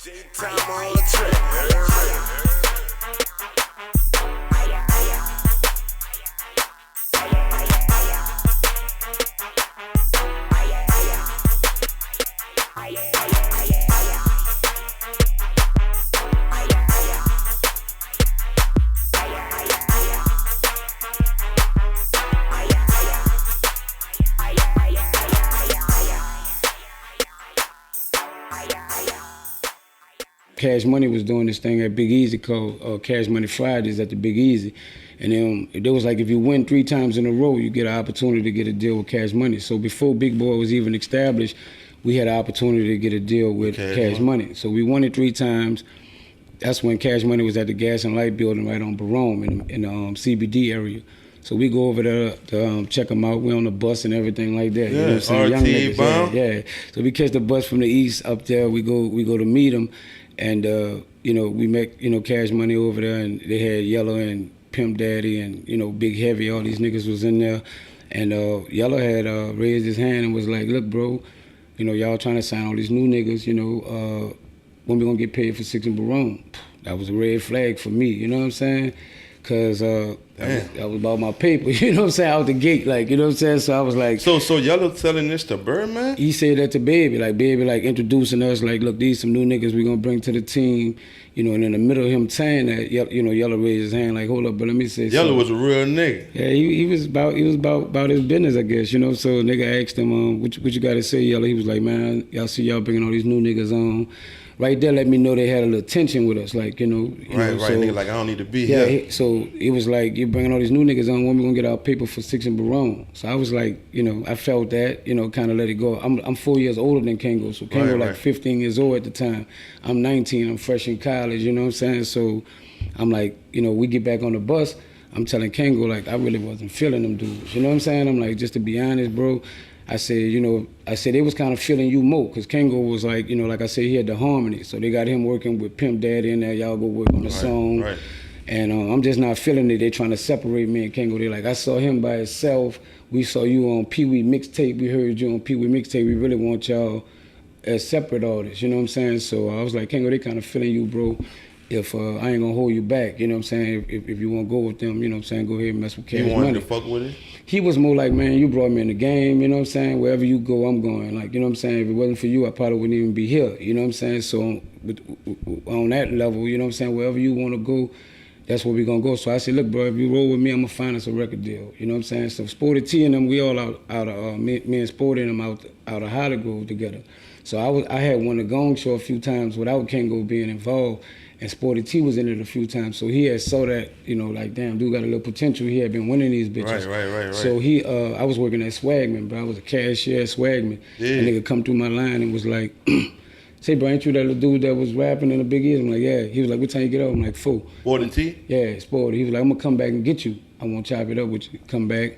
Time on the track. Cash Money was doing this thing at Big Easy called Cash Money Fridays at the Big Easy. And then it was like if you win 3 times in a row, you get an opportunity to get a deal with Cash Money. So before Big Boy was even established, we had an opportunity to get a deal with Cash Money. So we won it 3 times. That's when Cash Money was at the Gas and Light building right on Barome in the CBD area. So we go over there to check them out. We on the bus and everything like that. Yeah, you know what I'm saying? Young niggas, bomb. yeah. So we catch the bus from the east up there. We go to meet them. And, we met, Cash Money over there, and they had Yellow and Pimp Daddy and, Big Heavy. All these niggas was in there. And Yellow had raised his hand and was like, look, bro, y'all trying to sign all these new niggas, when we gonna get paid for 6 and Barone? That was a red flag for me, you know what I'm saying? Because that was about my paper, you know what I'm saying, out the gate, like, you know what I'm saying? So I was like... So Yellow telling this to Birdman? He said that to Baby, introducing us, like, look, these some new niggas we gonna bring to the team, and in the middle of him saying that, Yellow raised his hand, like, hold up, but let me say Yellow something. was a real nigga. Yeah, he was about his business, I guess, so nigga asked him, what you gotta say, Yellow? He was like, man, y'all see y'all bringing all these new niggas on. Right there, let me know they had a little tension with us, like, Right, so, nigga, like, I don't need to be here. So it was like, you're bringing all these new niggas on, when we gonna get our paper for 6 and Barone? So I was like, I felt that, kind of let it go. I'm 4 years older than Kango, so Kango 15 years old at the time. I'm 19, I'm fresh in college, you know what I'm saying? So I'm like, we get back on the bus, I'm telling Kango, like, I really wasn't feeling them dudes, you know what I'm saying? I'm like, just to be honest, bro, I said, they was kind of feeling you more, because Kango was like, like I said, he had the harmony. So they got him working with Pimp Daddy in there, y'all go work on the song. Right. And I'm just not feeling it. They trying to separate me and Kango. They like, I saw him by himself. We saw you on Pee Wee mixtape. We heard you on Pee Wee mixtape. We really want y'all as separate artists, you know what I'm saying? So I was like, Kango, they kind of feeling you, bro. If I ain't gonna hold you back, you know what I'm saying? If you wanna go with them, you know what I'm saying, go ahead and mess with Cash Money. You wanted to fuck with it? He was more like, man, you brought me in the game, you know what I'm saying? Wherever you go, I'm going. Like, you know what I'm saying? If it wasn't for you, I probably wouldn't even be here, you know what I'm saying? So on that level, you know what I'm saying? Wherever you want to go, that's where we going to go. So I said, look, bro, if you roll with me, I'm going to find us a record deal, you know what I'm saying? So Sporty T and them, we all out of, me and Sporty and them out of Hollywood Grove together. So I had won the Gong Show a few times without Kango being involved. And Sporty T was in it a few times, so he had saw that, like, damn, dude got a little potential. He had been winning these bitches. Right. So I was working at Swagman, bro. I was a cashier at Swagman. Yeah. And nigga come through my line and was like, say, bro, ain't you that little dude that was rapping in the Big East? I'm like, yeah. He was like, what time you get up? I'm like, 4. Sporty T? Yeah, Sporty. He was like, I'm gonna come back and get you. I won't chop it up with you. Come back,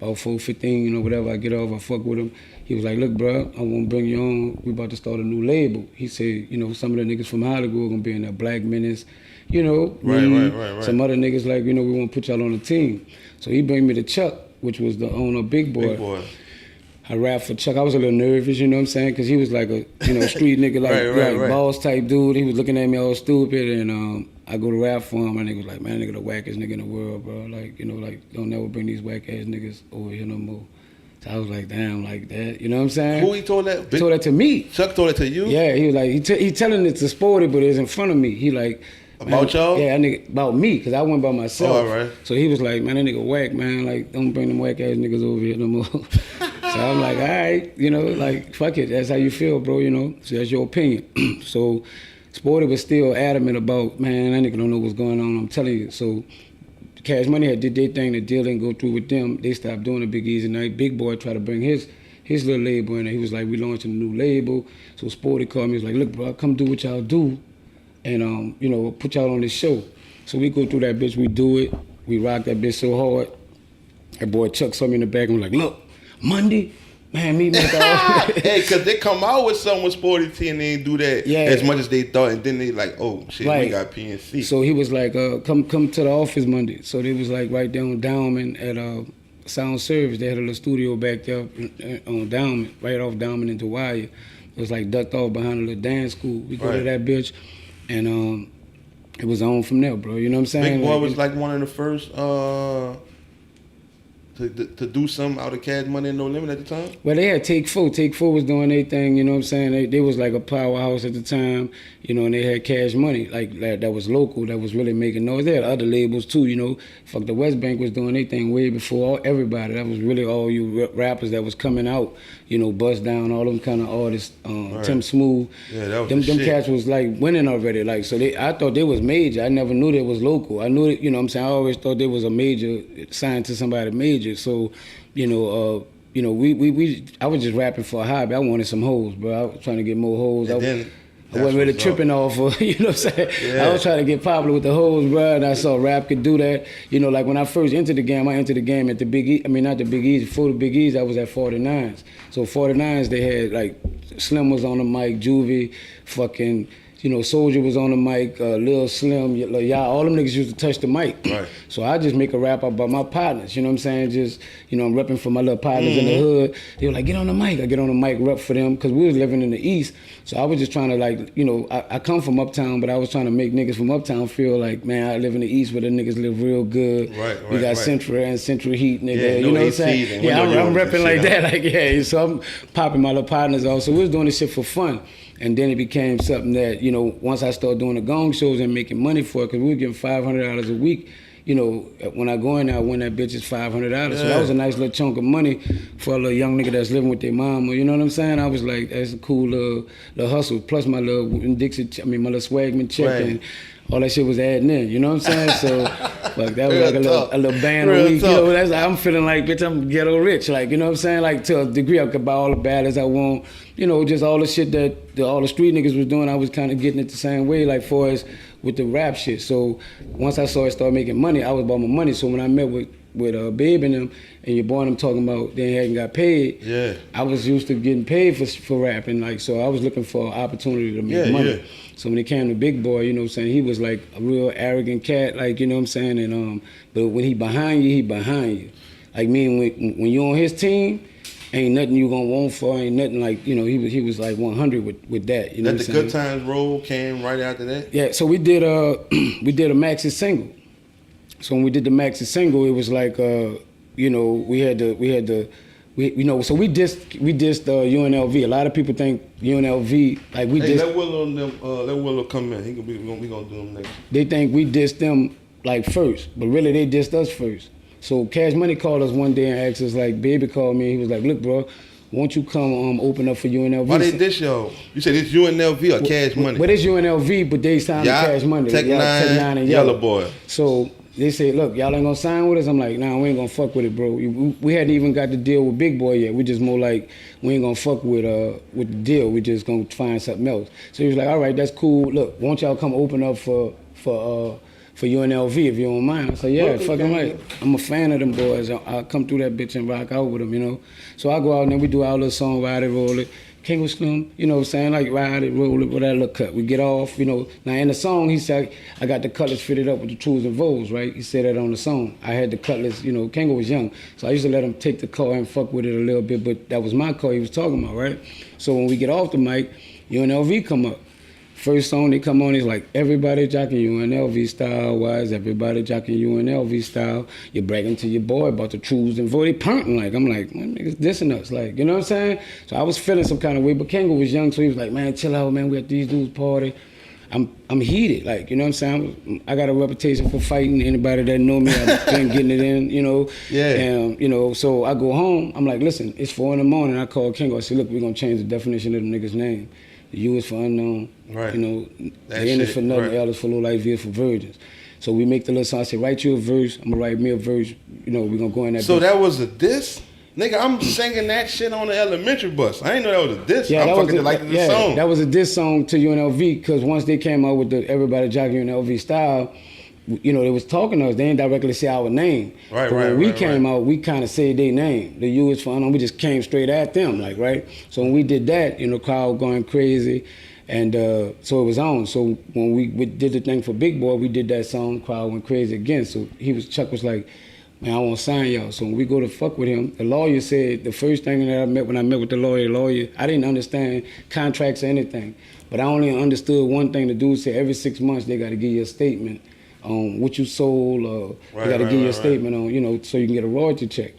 about 4:15, whatever. I get off, I fuck with him. He was like, look, bro, I want to bring you on. We about to start a new label. He said, some of the niggas from Hollywood gonna be in there, Black Menace, Right. Some other niggas like, we want to put y'all on the team. So he bring me to Chuck, which was the owner of Big Boy. Big Boy. I rapped for Chuck. I was a little nervous, you know what I'm saying? Because he was like a, street nigga, like boss type dude. He was looking at me all stupid, and I go to rap for him, and nigga was like, man, nigga the wackest nigga in the world, bro. Like, don't never bring these whack ass niggas over here no more. So I was like, damn, like that, you know what I'm saying? Who he told that? He told that to me. Chuck told it to you? Yeah, he was like, he telling it to Sporty, but it's in front of me. He like, about y'all? Yeah, that nigga, about me, because I went by myself. Oh, all right. So he was like, man, that nigga whack, man. Like, don't bring them whack ass niggas over here no more. So I'm like, all right, like, fuck it. That's how you feel, bro, So that's your opinion. So Sporty was still adamant about, man, that nigga don't know what's going on. I'm telling you. So Cash Money had did their thing. The deal didn't go through with them. They stopped doing the Big Easy night. Big Boy tried to bring his little label in there. He was like, we launching a new label. So Sporty called me. He was like, look, bro, I'll come do what y'all do. And, put y'all on this show. So we go through that bitch, we do it. We rock that bitch so hard. That boy Chuck saw me in the back and was like, look, Monday, man, meet me at the Hey, because they come out with something with Sporty T and they ain't do that as much as they thought. And then they like, oh, shit, we got PNC. So he was like, come to the office Monday. So they was like right there on Dowman at Sound Service. They had a little studio back there on Dowman, right off Dowman into Wire. It was like ducked off behind a little dance school. We go to that bitch, and it was on from there, bro. You know what I'm saying? Big Boy was like one of the first to do something out of Cash Money and No Limit at the time? Well, they had Take 4. Take 4 was doing their thing, you know what I'm saying? They was like a powerhouse at the time, you know, and they had Cash Money, like that was local, that was really making noise. They had other labels too, you know. Fuck, the West Bank was doing their thing way before everybody. That was really all you rappers that was coming out, you know, Bust Down, all them kind of artists, Tim Smooth. Yeah, that was them cats was like winning already, like, so I thought they was major. I never knew they was local. I knew it, you know what I'm saying? I always thought they was a major, signed to somebody major. So, I was just rapping for a hobby. I wanted some hoes, bro. I was trying to get more hoes. I wasn't really tripping off of, you know what I'm saying? Yeah. I was trying to get popular with the hoes, bro, and I saw rap could do that. You know, like when I first entered the game, I entered the game at the Big E, I mean, not the Big E's, before the Big E's, I was at 49s. So 49s, they had like, Slim was on the mic, Juvie, fucking, you know, Soldier was on the mic, Lil Slim, y'all, all them niggas used to touch the mic. Right. So I just make a rap about my partners, you know what I'm saying? Just, you know, I'm repping for my little partners in the hood. They were like, get on the mic. I get on the mic, rep for them, because we was living in the East. So I was just trying to, like, you know, I come from Uptown, but I was trying to make niggas from Uptown feel like, man, I live in the East where the niggas live real good. Right, we got Central and Central Heat, nigga. Yeah, you know what I'm saying? Yeah, I'm repping like that. Like, yeah, so I'm popping my little partners off. So we was doing this shit for fun. And then it became something that, you know, once I started doing the gong shows and making money for it, because we were getting $500 a week, you know, when I go in there, I win that bitch is $500. Yeah. So that was a nice little chunk of money for a little young nigga that's living with their mama. You know what I'm saying? I was like, that's a cool little hustle. Plus my little my little swagman check. Right. And all that shit was adding in, you know what I'm saying? So, like, that was like a little band a week. You know, I'm feeling like, bitch, I'm ghetto rich. Like, you know what I'm saying? Like, to a degree, I could buy all the baddest I want. You know, just all the shit that all the street niggas was doing, I was kind of getting it the same way, like, for as with the rap shit. So, once I saw it start making money, I was about my money. So, when I met with Babe and them, and your boy and them talking about they hadn't got paid, yeah, I was used to getting paid for rapping, like, so I was looking for an opportunity to make money. Yeah. So when it came to Big Boy, you know what I'm saying, he was like a real arrogant cat, like, you know what I'm saying, and but when he behind you, he behind you. Like, meaning when you on his team, ain't nothing you gonna want for, ain't nothing, like, you know, he was like 100 with that, you know what I'm saying? The Good Times roll came right after that? Yeah, so we did a Maxi single. So when we did the Maxi single, it was like, you know, we dissed UNLV. A lot of people think UNLV, like we dissed. Let Willow come in. We gonna do him next. They think we dissed them like first, but really they dissed us first. So Cash Money called us one day and asked us, like, Baby called me. He was like, look, bro, won't you come open up for UNLV? Why they diss y'all? You said it's UNLV or Cash Money? Well, it's UNLV, but they signed to Cash Money. Tech Nine and Yellow Boy. So they say, look, y'all ain't gonna sign with us? I'm like, nah, we ain't gonna fuck with it, bro. We hadn't even got the deal with Big Boy yet. We just more like, we ain't gonna fuck with the deal. We just gonna find something else. So he was like, all right, that's cool. Look, won't y'all come open up for UNLV if you don't mind? I said, yeah, fucking right. I'm a fan of them boys. I'll come through that bitch and rock out with them, you know? So I go out and then we do our little song, Ride It, Roll It. King was Slim, you know what I'm saying? Like, ride it, roll it, with that little cut. We get off, you know. Now, in the song, he said, I got the cutlass fitted up with the tools and vows, right? He said that on the song. I had the cutlass, you know, Kango was young. So I used to let him take the car and fuck with it a little bit, but that was my car he was talking about, right? So when we get off the mic, UNLV come up. First song they come on is like, everybody jocking UNLV style. Why is everybody jocking UNLV style? You're bragging to your boy about the truths and vote. They punting like, I'm like, man, niggas dissing us, like, you know what I'm saying? So I was feeling some kind of way, but Kango was young, so he was like, man, chill out, man, we at these dudes' party. I'm heated, like, you know what I'm saying? I got a reputation for fighting. Anybody that know me, I've been getting it in, you know? Yeah. And, you know, so I go home, I'm like, listen, it's 4 a.m. I call Kango, I said, look, we're gonna change the definition of the nigga's name. The U is for unknown, right. You know, the N is for nothing, right. L is for low life, V is for virgins. So we make the little song, I say, write you a verse, I'm gonna write me a verse, you know, we're gonna go in that. So that was a diss? Nigga, I'm singing that shit on the elementary bus. I didn't know that was a diss. Yeah, I'm fucking liking the song. That was a diss song to UNLV, because once they came out with the Everybody Jock UNLV style, you know, they was talking to us. They didn't directly say our name. Right, but when we came out, we kind of said their name. The U is for unknown. We just came straight at them, like, right? So when we did that, you know, crowd going crazy. And so it was on. So when we did the thing for Big Boy, we did that song, crowd went crazy again. So Chuck was like, man, I won't sign y'all. So when we go to fuck with him, the lawyer said, the first thing that when I met with the lawyer, I didn't understand contracts or anything. But I only understood one thing. The dude said every 6 months they got to give you a statement on what you sold, or they got to give you a statement on, you know, so you can get a royalty check.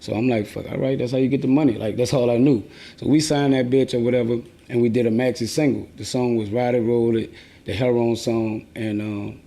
So I'm like, fuck, all right, that's how you get the money. Like, that's all I knew. So we signed that bitch or whatever, and we did a maxi single. The song was Ride It, Roll It, the Heroin song, and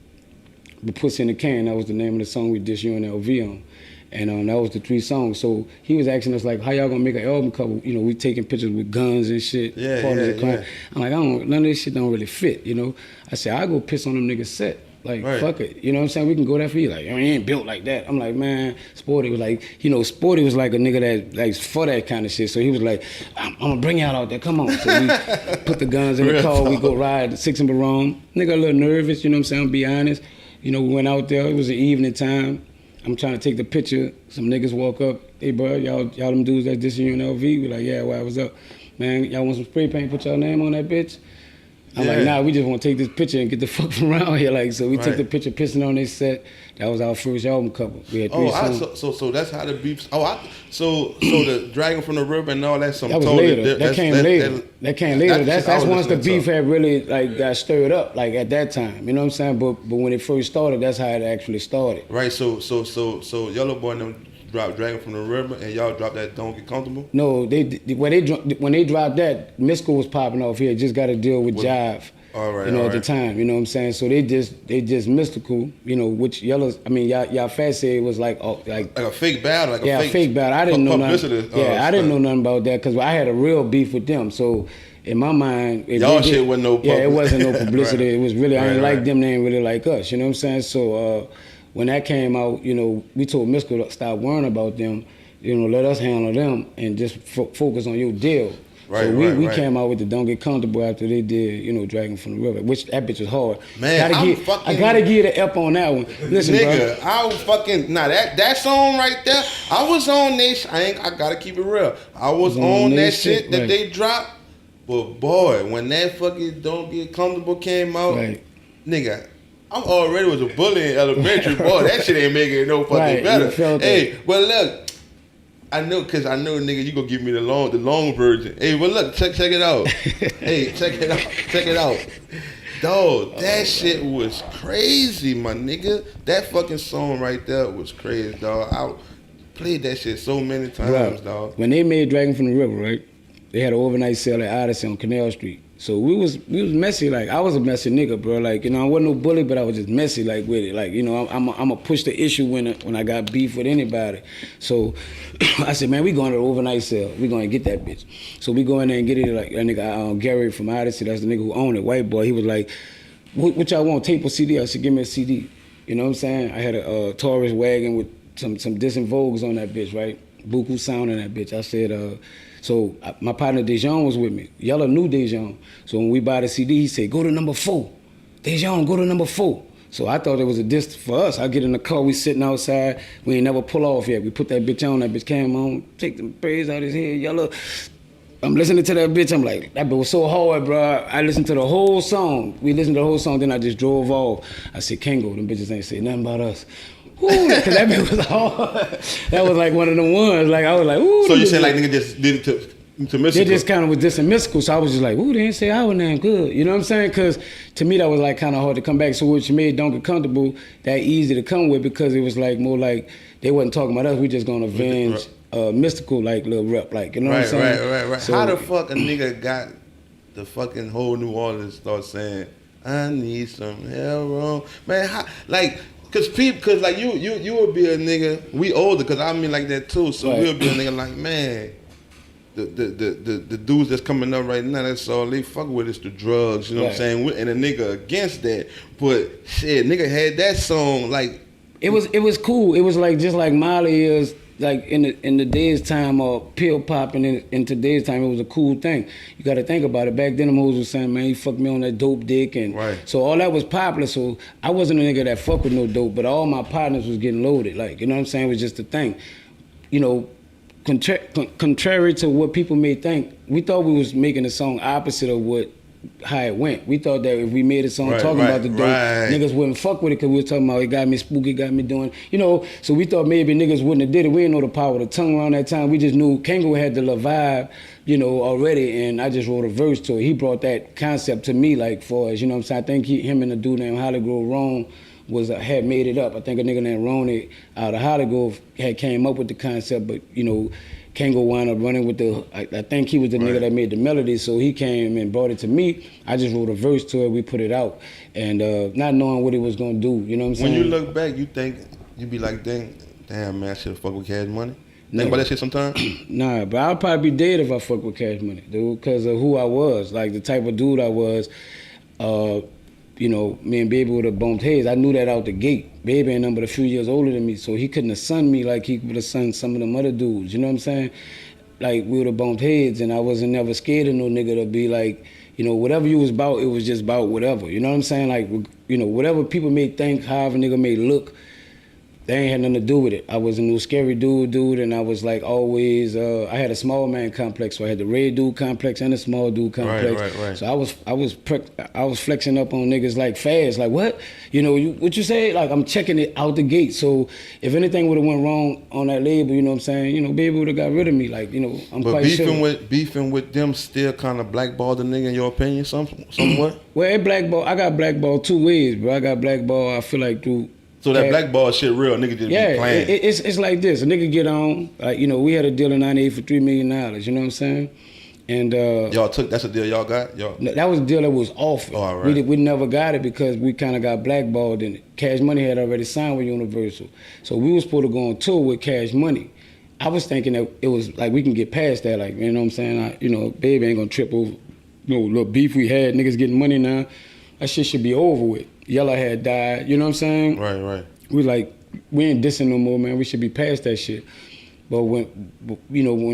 The Pussy in the Can. That was the name of the song we did UNLV on. And that was the 3 songs. So he was asking us, like, how y'all gonna make an album cover? You know, we taking pictures with guns and shit. Yeah. I'm like, none of this shit don't really fit, you know? I said, I'll go piss on them niggas' set. Like, fuck it. You know what I'm saying? We can go there for you. Like, you ain't built like that. I'm like, man, Sporty was like, you know, Sporty was like a nigga that, like, for that kind of shit. So he was like, I'm gonna bring y'all out there. Come on. So we put the guns in the car. We go ride 6 in Barone. Nigga a little nervous, you know what I'm saying? I'll be honest. You know, we went out there. It was an evening time. I'm trying to take the picture. Some niggas walk up. Hey, bro, y'all them dudes that this UNLV? We like, yeah, why, what's up? Man, y'all want some spray paint? Put y'all name on that bitch? I'm like, nah, we just want to take this picture and get the fuck from around here. Like, so we took the picture pissing on this set. That was our first album cover. We had 3 songs. So that's how the beef. So the Dragon from the River and all that. That was later. That came later. That's once the beef had really like got stirred up. Like at that time, you know what I'm saying? But when it first started, that's how it actually started. Right. So Yellow Boy and them dropped Dragon from the River, and y'all dropped that Don't Get Comfortable? No, when they dropped that, Mystical was popping off here. Just got to deal with Jive. All right, you know, at the time, you know what I'm saying? So they just Mystical, you know, which Yellow's, I mean, y'all fat said it was like a fake battle, a fake battle. I didn't know nothing. I didn't know nothing about that because I had a real beef with them. So in my mind, y'all shit wasn't no publicity. Yeah, it wasn't no publicity. It was really, I ain't like them. They ain't really like us. You know what I'm saying? So when that came out, you know, we told Mystical to stop worrying about them. You know, let us handle them and just focus on your deal. So we came out with the Don't Get Comfortable after they did, you know, Dragon from the River, which that bitch was hard. Man, I gotta give the F on that one. Listen, nigga, bro. I was fucking, that song right there, I was on this, I gotta keep it real. I was on that shit that they dropped, but boy, when that fucking Don't Get Comfortable came out, nigga, I'm already was a bully in elementary, boy, that shit ain't making it no fucking better. Hey, well look, I know, nigga, you gonna give me the long version. Hey, well look, check it out. Hey, check it out. Dog, that shit was crazy, my nigga. That fucking song right there was crazy, dog. I played that shit so many times, dog. When they made Dragon from the River, right? They had an overnight sale at Odyssey on Canal Street. So we was messy. Like, I was a messy nigga, bro. Like, you know, I wasn't no bully, but I was just messy, like, with it. Like, you know, I'm a push the issue when I got beef with anybody. So I said, man, we going to the overnight sale. We going to get that bitch. So we go in there and get it. Like, that nigga Gary from Odyssey, that's the nigga who owned it, white boy. He was like, what y'all want, tape or CD? I said, give me a CD. You know what I'm saying? I had a Taurus wagon with some Distant Vogues on that bitch, right? Buku sound on that bitch. I said, so my partner Dejon was with me. Yella knew Dejon. So when we buy the CD, he said, go to number 4. Dejon, go to number 4. So I thought it was a disc for us. I get in the car, we sitting outside. We ain't never pull off yet. We put that bitch on, that bitch came on, take the praise out his head, Yella. I'm listening to that bitch, I'm like, that bitch was so hard, bro. I listened to the whole song. We listened to the whole song, then I just drove off. I said, Kango, them bitches ain't say nothing about us. Ooh, cause that bitch was hard. That was like one of the ones. Like I was like, ooh. So you said like nigga just did it to Mystical? They just kind of was dissing Mystical, so I was just like, ooh, they didn't say our name good. You know what I'm saying? Cause to me that was like kind of hard to come back. So which made Don't Get Comfortable that easy to come with because it was like more like they wasn't talking about us. We just gonna avenge Mystical like little rep, like you know what I'm saying? Right. So, how the fuck a nigga got the fucking whole New Orleans start saying, I need some heroin, man? How, like. Cause like you would be a nigga. We older, cause I mean like that too. So we'll be a nigga like, man, the dudes that's coming up right now, that's all they fuck with is the drugs. You know what I'm saying? And a nigga against that, but shit, nigga had that song like. It was cool. It was like just like Molly is. Like in the day's time or pill popping in today's time, it was a cool thing. You got to think about it. Back then, them hoes was saying, man, you fucked me on that dope dick. And so all that was popular. So I wasn't a nigga that fuck with no dope, but all my partners was getting loaded. Like, you know what I'm saying? It was just a thing. You know, contrary to what people may think, we thought we was making a song opposite of what how it went. We thought that if we made a song talking about the dope, niggas wouldn't fuck with it because we were talking about it got me spooky, got me doing, you know. So we thought maybe niggas wouldn't have did it. We didn't know the power of the tongue around that time. We just knew Kango had the little vibe, you know, already, and I just wrote a verse to it. He brought that concept to me, like, for us, you know what I'm saying? I think him and the dude named Holly Grove Rome had made it up. I think a nigga named Ronnie out of Holly Grove had came up with the concept, but, you know, Kango wound up running with I think he was the nigga that made the melody, so he came and brought it to me. I just wrote a verse to it, we put it out, and not knowing what he was gonna do, you know what I'm saying? When you look back, you be like, damn man, I should've fucked with Cash Money? Think about that shit sometimes? Nah, but I'll probably be dead if I fuck with Cash Money, dude, because of who I was, like the type of dude I was. You know, me and Baby would have bumped heads. I knew that out the gate. Baby ain't nothing but a few years older than me, so he couldn't have sunned me like he would have sunned some of them other dudes, you know what I'm saying? Like, we would have bumped heads, and I wasn't never scared of no nigga to be like, you know, whatever you was about, it was just about whatever, you know what I'm saying? Like, you know, whatever people may think, however a nigga may look, they ain't had nothing to do with it. I was a new scary dude, and I was like always, I had a small man complex, so I had the red dude complex and the small dude complex. Right. So I was flexing up on niggas like fast, like what? You know, what you say? Like I'm checking it out the gate. So if anything would have went wrong on that label, you know what I'm saying? You know, Baby would have got rid of me. Like, you know, I'm quite sure. Beefing with them still kind of blackballed the nigga in your opinion, somewhat? Well, I got blackballed two ways, bro. I got blackballed, I feel like through. So that blackball shit real, nigga just be playing. It's like this. A nigga get on, like, you know, we had a deal in '98 for $3 million, you know what I'm saying? And that's a deal y'all got? That was a deal that was offered. Oh, all right. We never got it because we kind of got blackballed, and Cash Money had already signed with Universal. So we was supposed to go on tour with Cash Money. I was thinking that it was like we can get past that, like, you know what I'm saying? You know, Baby ain't gonna trip over no little beef we had, niggas getting money now. That shit should be over with. Yella had died, you know what I'm saying? Right. We ain't dissing no more, man. We should be past that shit. But when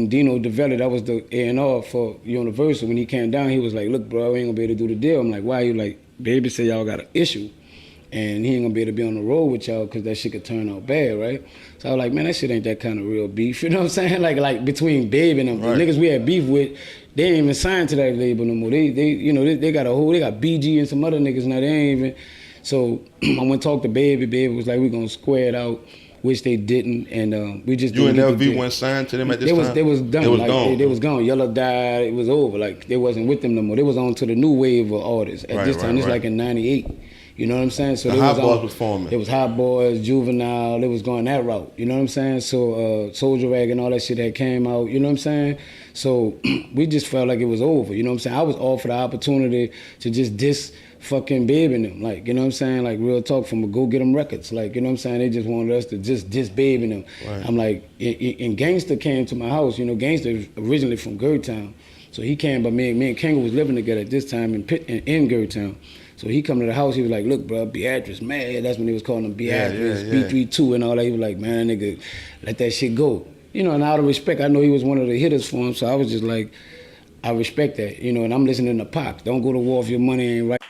Dino developed, that was the A&R for Universal. When he came down, he was like, look, bro, I ain't gonna be able to do the deal. I'm like, why? You like, Baby said y'all got an issue, and he ain't gonna be able to be on the road with y'all because that shit could turn out bad, right? So I was like, man, that shit ain't that kind of real beef. You know what I'm saying? Like between Baby and them, the niggas we had beef with, they ain't even signed to that label no more. They got they got BG and some other niggas now. They ain't even. So I went to talk to Baby. Baby was like, we gonna square it out, which they didn't, and we just UNLV wasn't signed to them at this time? They was done. They was gone. They was gone. Yella died. It was over. Like, they wasn't with them no more. They was on to the new wave of artists at this time. It's like in '98. You know what I'm saying? So the Hot Boys was forming. It was Hot Boys, Juvenile. It was going that route. You know what I'm saying? So Soldier Rag and all that shit that came out. You know what I'm saying? So we just felt like it was over. You know what I'm saying? I was offered the opportunity to just diss fucking Baby and them. Like, you know what I'm saying? Like, real talk from a Go Get 'Em Records. Like, you know what I'm saying? They just wanted us to just diss Baby and them. Right. I'm like, and GANGSTA came to my house. You know, GANGSTA was originally from Gertown. So he came, but me and Kango was living together at this time in Gertown. So he come to the house, he was like, look, bro, Beatrice, man. That's when they was calling him Beatrice, B32 and all that. He was like, man, that nigga, let that shit go. You know, and out of respect, I know he was one of the hitters for him, so I was just like, I respect that, you know, and I'm listening to Pac. Don't go to war if your money ain't right.